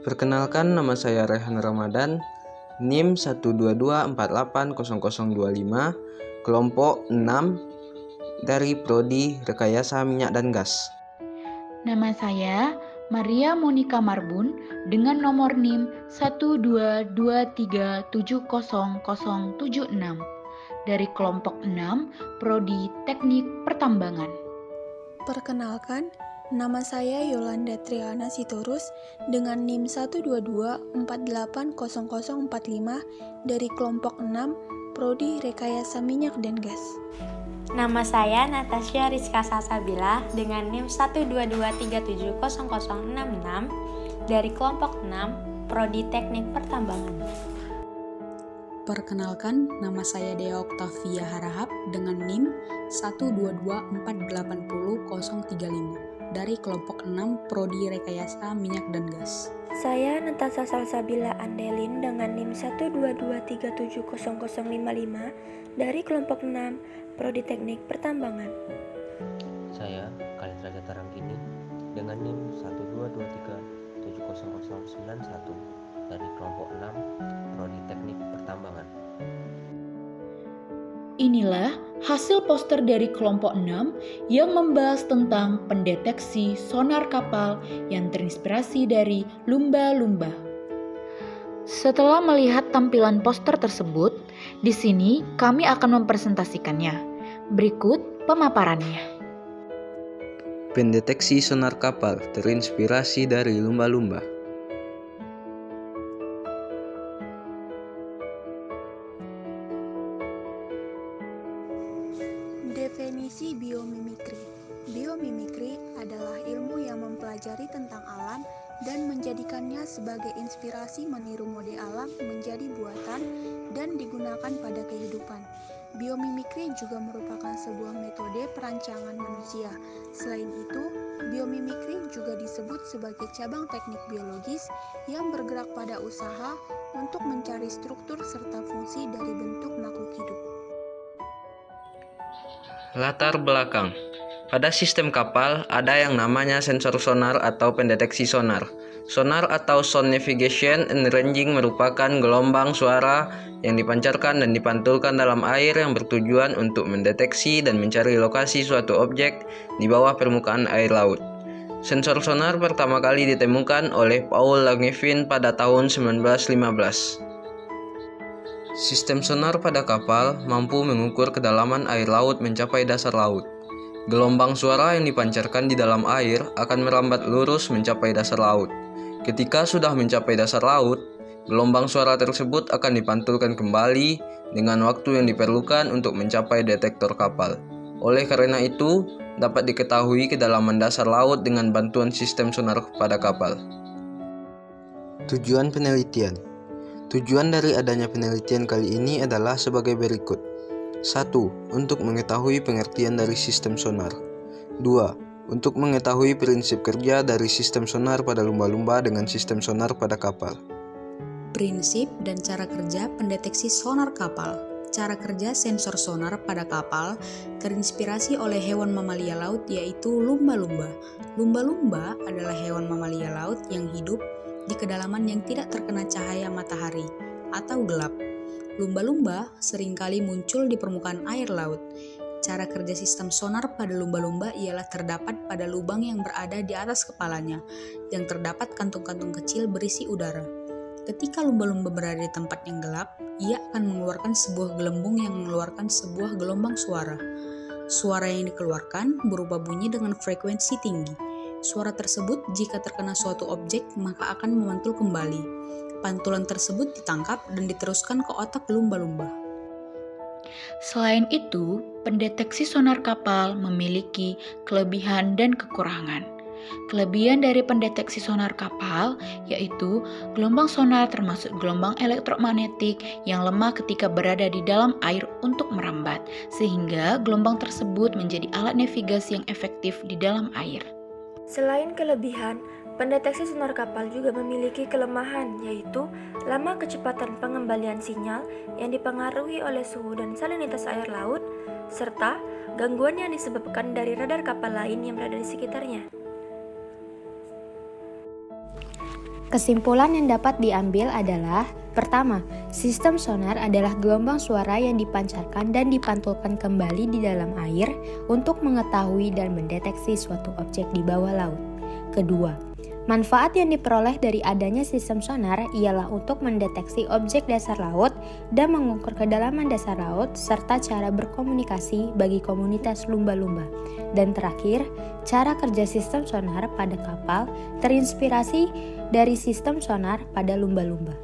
Perkenalkan, nama saya Rehan Ramadan, NIM 122480025, kelompok 6 dari Prodi Rekayasa Minyak dan Gas. Nama saya Maria Monika Marbun dengan nomor NIM 122370076 dari kelompok 6 Prodi Teknik Pertambangan. Perkenalkan, nama saya Yolanda Triana Sitorus dengan NIM 122480045 dari kelompok 6 Prodi Rekayasa Minyak dan Gas. Nama saya Natasha Rizka Salsabila dengan NIM 122370066 dari kelompok 6 Prodi Teknik Pertambangan. Perkenalkan, nama saya Dea Oktavia Harahap dengan NIM 122480035 dari kelompok 6 Prodi Rekayasa Minyak dan Gas. Saya Natasha Salsabila Andelin dengan NIM 122370055 dari kelompok 6 Prodi Teknik Pertambangan. Saya Kalendra Jatarangkini dengan NIM 122370091 dari kelompok 6 Prodi Teknik Pertambangan. Inilah hasil poster dari kelompok 6 yang membahas tentang pendeteksi sonar kapal yang terinspirasi dari lumba-lumba. Setelah melihat tampilan poster tersebut, di sini kami akan mempresentasikannya. Berikut pemaparannya. Pendeteksi sonar kapal terinspirasi dari lumba-lumba. Definisi biomimikri. Biomimikri adalah ilmu yang mempelajari tentang alam dan menjadikannya sebagai inspirasi meniru mode alam menjadi buatan dan digunakan pada kehidupan. Biomimikri juga merupakan sebuah metode perancangan manusia. Selain itu, biomimikri juga disebut sebagai cabang teknik biologis yang bergerak pada usaha untuk mencari struktur serta fungsi dari bentuk makhluk hidup. Latar belakang. Pada sistem kapal ada yang namanya sensor sonar atau pendeteksi sonar. Sonar atau sound navigation and ranging merupakan gelombang suara yang dipancarkan dan dipantulkan dalam air yang bertujuan untuk mendeteksi dan mencari lokasi suatu objek di bawah permukaan air laut. Sensor sonar pertama kali ditemukan oleh Paul Langevin pada tahun 1915. Sistem sonar pada kapal mampu mengukur kedalaman air laut mencapai dasar laut. Gelombang suara yang dipancarkan di dalam air akan merambat lurus mencapai dasar laut. Ketika sudah mencapai dasar laut, gelombang suara tersebut akan dipantulkan kembali dengan waktu yang diperlukan untuk mencapai detektor kapal. Oleh karena itu, dapat diketahui kedalaman dasar laut dengan bantuan sistem sonar pada kapal. Tujuan penelitian. Tujuan dari adanya penelitian kali ini adalah sebagai berikut. 1. Untuk mengetahui pengertian dari sistem sonar. 2. Untuk mengetahui prinsip kerja dari sistem sonar pada lumba-lumba dengan sistem sonar pada kapal. Prinsip dan cara kerja pendeteksi sonar kapal. Cara kerja sensor sonar pada kapal terinspirasi oleh hewan mamalia laut yaitu lumba-lumba. Lumba-lumba adalah hewan mamalia laut yang hidup di kedalaman yang tidak terkena cahaya matahari atau gelap. Lumba-lumba seringkali muncul di permukaan air laut. Cara kerja sistem sonar pada lumba-lumba ialah terdapat pada lubang yang berada di atas kepalanya, yang terdapat kantung-kantung kecil berisi udara. Ketika lumba-lumba berada di tempat yang gelap, ia akan mengeluarkan sebuah gelembung yang mengeluarkan sebuah gelombang suara. Suara yang dikeluarkan berupa bunyi dengan frekuensi tinggi. Suara tersebut jika terkena suatu objek maka akan memantul kembali. Pantulan tersebut ditangkap dan diteruskan ke otak lumba-lumba. Selain itu, pendeteksi sonar kapal memiliki kelebihan dan kekurangan. Kelebihan dari pendeteksi sonar kapal yaitu gelombang sonar termasuk gelombang elektromagnetik yang lemah ketika berada di dalam air untuk merambat, sehingga gelombang tersebut menjadi alat navigasi yang efektif di dalam air. Selain kelebihan, pendeteksi sonar kapal juga memiliki kelemahan, yaitu lama kecepatan pengembalian sinyal yang dipengaruhi oleh suhu dan salinitas air laut, serta gangguan yang disebabkan dari radar kapal lain yang berada di sekitarnya. Kesimpulan yang dapat diambil adalah: pertama, sistem sonar adalah gelombang suara yang dipancarkan dan dipantulkan kembali di dalam air untuk mengetahui dan mendeteksi suatu objek di bawah laut. Kedua, manfaat yang diperoleh dari adanya sistem sonar ialah untuk mendeteksi objek dasar laut dan mengukur kedalaman dasar laut serta cara berkomunikasi bagi komunitas lumba-lumba. Dan terakhir, cara kerja sistem sonar pada kapal terinspirasi dari sistem sonar pada lumba-lumba.